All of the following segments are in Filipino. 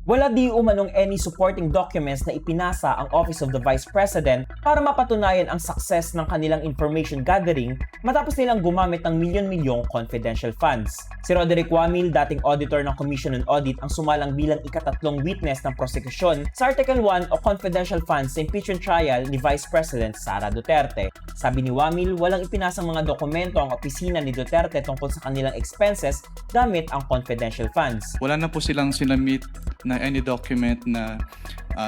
Wala di umanong any supporting documents na ipinasa ang Office of the Vice President para mapatunayan ang success ng kanilang information gathering matapos nilang gumamit ng milyon-milyong confidential funds. Si Roderick Wamil, dating auditor ng Commission on Audit, ang sumalang bilang ikatatlong witness ng prosekusyon sa Article 1 o confidential funds sa impeachment trial ni Vice President Sara Duterte. Sabi ni Wamil, walang ipinasang mga dokumento ang opisina ni Duterte tungkol sa kanilang expenses gamit ang confidential funds. Wala na po silang sinamit na any document na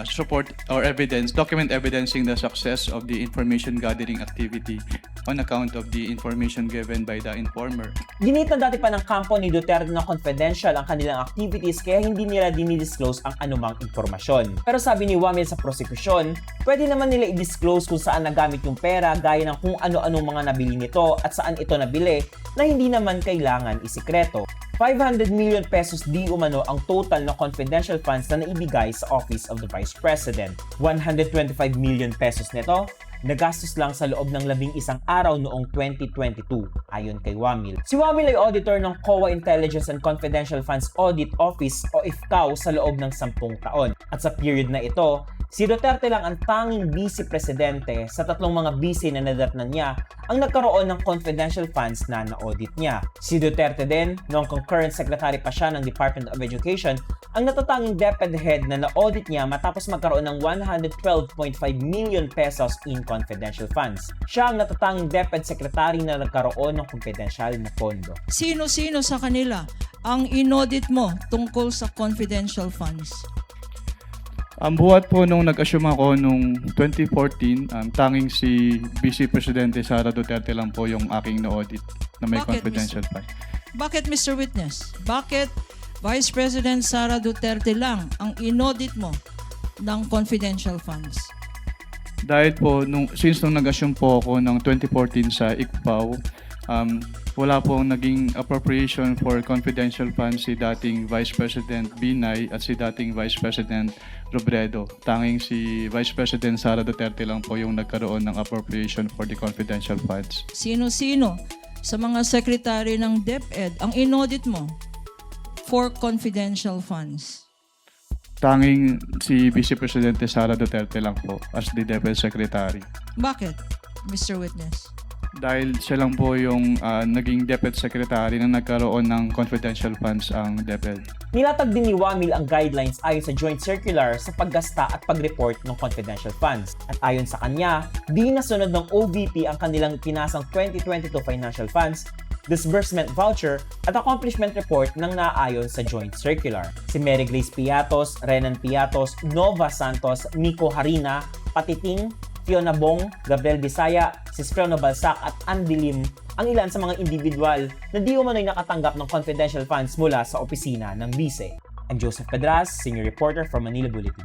support or evidence, document evidencing the success of the information gathering activity on account of the information given by the informer. Ginit na dati pa ng kampo ni Duterte na confidential ang kanilang activities kaya hindi nila dinidisclose ang anumang impormasyon. Pero sabi ni Wamil sa prosekusyon, pwede naman nila i-disclose kung saan nagamit yung pera gaya ng kung ano-anong mga nabili nito at saan ito nabili na hindi naman kailangan isikreto. 500 million pesos di umano ang total na confidential funds na naibigay sa Office of the Vice President. 125 million pesos nito nagastos lang sa loob ng 11 araw noong 2022, ayon kay Wamil. Si Wamil ay auditor ng COA Intelligence and Confidential Funds Audit Office o IFCAO sa loob ng 10 taon. At sa period na ito, si Duterte lang ang tanging vice-presidente sa tatlong mga vice na nadatnan niya ang nagkaroon ng confidential funds na na-audit niya. Si Duterte din, noong concurrent secretary pa siya ng Department of Education, ang natatanging DepEd head na na-audit niya matapos magkaroon ng 112.5 million pesos in confidential funds. Siya ang natatanging DepEd secretary na nagkaroon ng confidential na pondo. Sino-sino sa kanila ang inaudit mo tungkol sa confidential funds? Ang buhat po nung nag-assume ako nung 2014, tanging si Vice Presidente Sara Duterte lang po yung aking na-audit na may Bakit, confidential fund. Bakit, Mr. Witness? Bakit Vice President Sara Duterte lang ang inaudit mo ng confidential funds? Dahil po, since nung nag-assume po ako ng 2014 sa ICPAO, wala pong naging appropriation for confidential funds si dating Vice President Binay at si dating Vice President Robredo. Tanging si Vice President Sara Duterte lang po yung nagkaroon ng appropriation for the confidential funds. Sino-sino sa mga secretary ng DepEd ang inaudit mo for confidential funds? Tanging si Vice Presidente Sara Duterte lang po as the DepEd Secretary. Bakit, Mr. Witness? Dahil siya lang po yung naging DepEd Secretary na nagkaroon ng confidential funds ang DepEd. Nilatag din ni Wamil ang guidelines ayon sa Joint Circular sa paggasta at pag-report ng confidential funds. At ayon sa kanya, di nasunod ng OVP ang kanilang pinasang 2022 financial funds, disbursement voucher at accomplishment report ng naaayon sa Joint Circular. Si Mary Grace Piatos, Renan Piatos, Nova Santos, Nico Harina, Patiting, Fiona Bong, Gabriel Bisaya, Cisfreno Balsac at Andy Lim ang ilan sa mga individual na di umano'y nakatanggap ng confidential funds mula sa opisina ng Vice. I'm Joseph Pedras, Senior Reporter for Manila Bulletin.